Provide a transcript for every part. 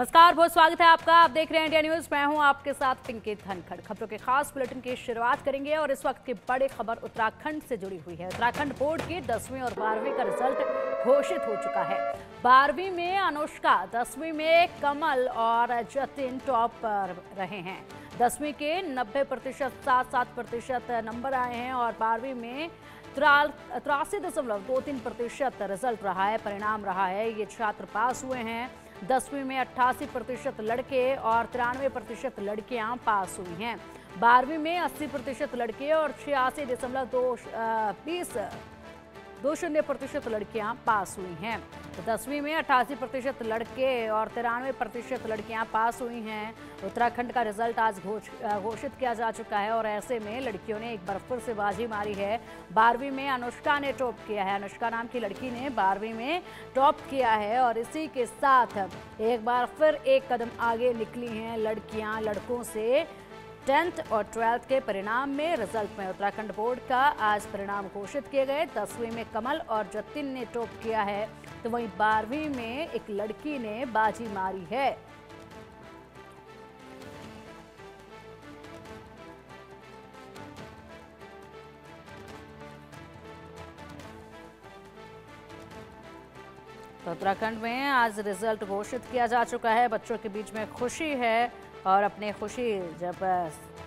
नमस्कार, बहुत स्वागत है आपका। आप देख रहे हैं इंडिया न्यूज। मैं हूं आपके साथ पिंकी धनखड़। खबरों के खास बुलेटिन की शुरुआत करेंगे और इस वक्त की बड़ी खबर उत्तराखंड से जुड़ी हुई है। उत्तराखंड बोर्ड की 10वीं और 12वीं का रिजल्ट घोषित हो चुका है। 12वीं में अनुष्का, 10वीं में कमल और जतिन टॉप पर रहे हैं। 10वीं के 90% 7% नंबर आए हैं और 12वीं में 83.23% रिजल्ट रहा है, परिणाम रहा है। ये छात्र पास हुए हैं। 10वीं में 88% लड़के और 93% लड़कियां पास हुई हैं। 12वीं में 80% लड़के और 86.20% लड़कियां पास हुई हैं। तो 10वीं में 88% लड़के और 93% लड़कियां पास हुई हैं। उत्तराखंड का रिजल्ट आज घोषित किया जा चुका है और ऐसे में लड़कियों ने एक बार फिर से बाजी मारी है। 12वीं में अनुष्का ने टॉप किया है। अनुष्का नाम की लड़की ने 12वीं में टॉप किया है और इसी के साथ एक बार फिर एक कदम आगे निकली हैं लड़कियां लड़कों से। 10th और 12th के परिणाम में, रिजल्ट में उत्तराखंड बोर्ड का आज परिणाम घोषित किए गए। 10वीं में कमल और जतिन ने टॉप किया है, तो वहीं 12वीं में एक लड़की ने बाजी मारी है। तो उत्तराखंड में आज रिजल्ट घोषित किया जा चुका है। बच्चों के बीच में खुशी है और अपनी खुशी जब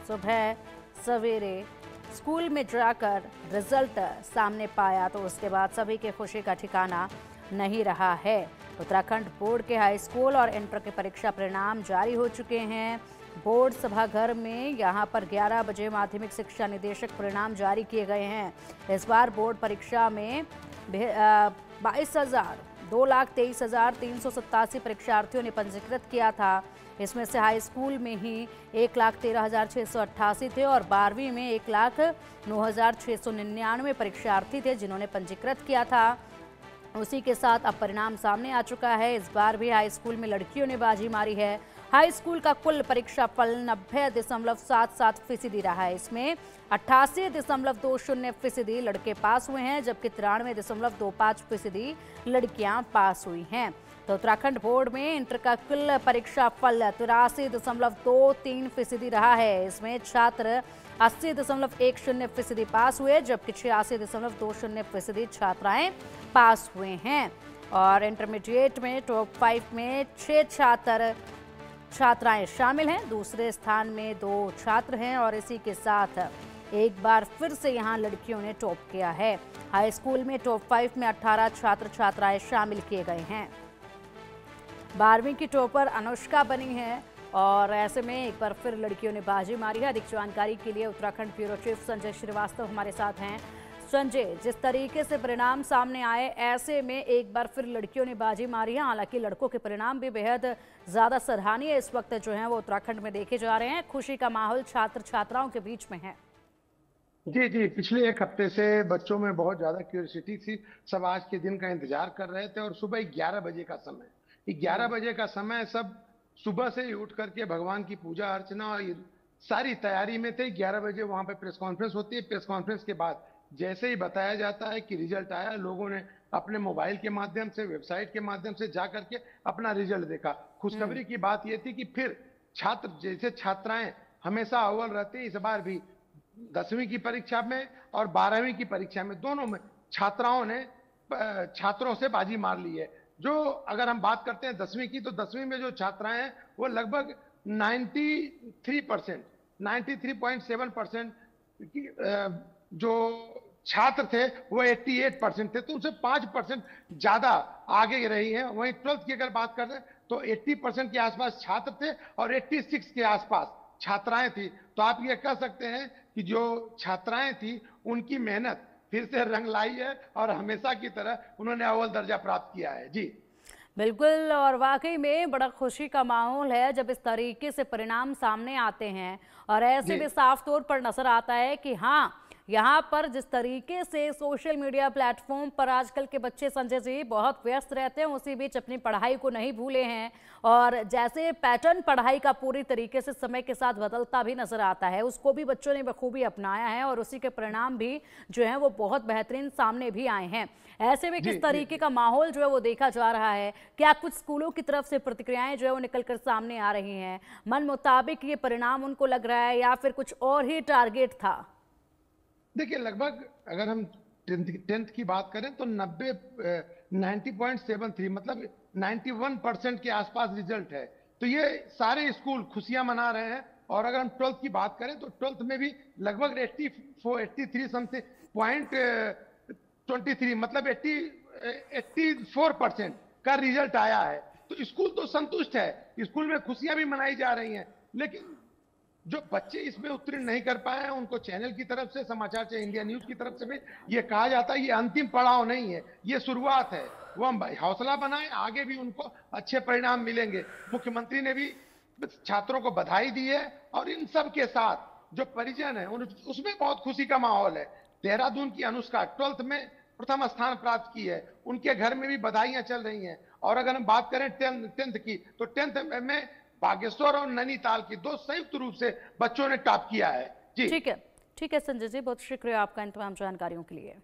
सुबह सवेरे स्कूल में जाकर रिजल्ट सामने पाया तो उसके बाद सभी के खुशी का ठिकाना नहीं रहा है। उत्तराखंड बोर्ड के हाई स्कूल और इंटर के परीक्षा परिणाम जारी हो चुके हैं। बोर्ड सभागार में यहां पर 11 बजे माध्यमिक शिक्षा निदेशक परिणाम जारी किए गए हैं। इस बार बोर्ड परीक्षा में 2,23,387 परीक्षार्थियों ने पंजीकृत किया था। इसमें से हाई स्कूल में ही 1,13,688 थे और 12वीं में 1,09,699 परीक्षार्थी थे जिन्होंने पंजीकृत किया था। उसी के साथ अब परिणाम सामने आ चुका है। इस बार भी हाई स्कूल में लड़कियों ने बाजी मारी है। हाई स्कूल का कुल परीक्षा फल 90.77% रहा है। इसमें 88.20% लड़के पास हुए हैं, जबकि 93.25% लड़कियां पास हुई हैं। तो उत्तराखंड बोर्ड में इंटर का कुल परीक्षा फल 83.23% रहा है। इसमें छात्र 80.10% पास हुए, जबकि 86.20% छात्राएं पास हुए हैं। और इंटरमीडिएट में टॉप 5 में 6 छात्राएं शामिल हैं। दूसरे स्थान में 2 छात्र हैं और इसी के साथ एक बार फिर से यहां लड़कियों ने टॉप किया है। हाई स्कूल में टॉप 5 में 18 छात्र छात्राएं शामिल किए गए हैं। 12वीं की टॉपर अनुष्का बनी है और ऐसे में एक बार फिर लड़कियों ने बाजी मारी है। अधिक जानकारी के लिए उत्तराखंड ब्यूरो चीफ संजय श्रीवास्तव हमारे साथ हैं। संजय, जिस तरीके से परिणाम सामने आए, ऐसे में एक बार फिर लड़कियों ने बाजी मारी है। हालांकि लड़कों के परिणाम भी बेहद ज्यादा सराहनीय इस वक्त जो है वो उत्तराखंड में देखे जा रहे हैं। खुशी का माहौल छात्र छात्राओं के बीच में है। जी, पिछले एक हफ्ते से बच्चों में बहुत ज्यादा क्यूरियोसिटी थी। सब आज के दिन का इंतजार कर रहे थे और सुबह 11 बजे का समय, 11 बजे का समय, सब सुबह से ही उठ करके भगवान की पूजा अर्चना और सारी तैयारी में थे। 11 बजे वहां पे प्रेस कॉन्फ्रेंस होती है। प्रेस कॉन्फ्रेंस के बाद जैसे ही बताया जाता है कि रिजल्ट आया, लोगों ने अपने मोबाइल के माध्यम से, वेबसाइट के माध्यम से जा करके अपना रिजल्ट देखा। खुशखबरी की बात यह थी कि फिर छात्र, जैसे छात्राएं हमेशा अव्वल रहती, इस बार भी 10वीं की परीक्षा में और 12वीं की परीक्षा में, दोनों में छात्राओं ने छात्रों से बाजी मार ली है। जो अगर हम बात करते हैं 10वीं की, तो 10वीं में जो छात्राएं हैं वो लगभग 93%, 93.7% जो छात्र थे वो 88% थे, तो उनसे 5% ज्यादा आगे रही है। वहीं 12th की अगर बात करें तो 80% के आसपास छात्र थे और 86 के आसपास छात्राएं थी। तो आप ये कह सकते हैं कि जो छात्राएं थी उनकी मेहनत फिर से रंग लाई है और हमेशा की तरह उन्होंने अव्वल दर्जा प्राप्त किया है। जी बिल्कुल, और वाकई में बड़ा खुशी का माहौल है जब इस तरीके से परिणाम सामने आते हैं और ऐसे में साफ तौर पर नजर आता है कि हाँ, यहाँ पर जिस तरीके से सोशल मीडिया प्लेटफॉर्म पर आजकल के बच्चे संजय जी बहुत व्यस्त रहते हैं, उसी बीच अपनी पढ़ाई को नहीं भूले हैं, और जैसे पैटर्न पढ़ाई का पूरी तरीके से समय के साथ बदलता भी नजर आता है, उसको भी बच्चों ने बखूबी अपनाया है और उसी के परिणाम भी जो है वो बहुत बेहतरीन सामने भी आए हैं। ऐसे में किस तरीके का माहौल जो है वो देखा जा रहा है? क्या कुछ स्कूलों की तरफ से प्रतिक्रियाएं जो है वो निकलकर सामने आ रही हैं? मन मुताबिक ये परिणाम उनको लग रहा है या फिर कुछ और ही टारगेट था? देखिए, लगभग अगर हम टेंथ की बात करें तो 90.73 मतलब 91% के आसपास रिजल्ट है। तो ये सारे स्कूल खुशियां मना रहे हैं। और अगर हम ट्वेल्थ की बात करें तो ट्वेल्थ में भी लगभग 83 समथिंग पॉइंट 23 मतलब 84% का रिजल्ट आया है। तो स्कूल तो संतुष्ट है, स्कूल में खुशियां भी मनाई जा रही हैं। लेकिन जो बच्चे इसमें उत्तीर्ण नहीं कर पाए हैं, उनको चैनल की तरफ से, समाचार से, इंडिया न्यूज की तरफ से भी ये कहा जाता है ये अंतिम पड़ाव नहीं है, ये शुरुआत है। वो हम हौसला बनाएं, आगे भी उनको अच्छे परिणाम मिलेंगे। मुख्यमंत्री ने भी छात्रों को बधाई दी है और इन सब के साथ जो परिजन है उसमें बहुत खुशी का माहौल है। देहरादून की अनुष्का 12th में प्रथम स्थान प्राप्त की है, उनके घर में भी बधाइयां चल रही हैं। और अगर हम बात करें टेंथ की तो टेंथ में बागेश्वर और नैनीताल की दो संयुक्त रूप से बच्चों ने टॉप किया है। जी ठीक है संजय जी, बहुत शुक्रिया आपका इन तमाम जानकारियों के लिए।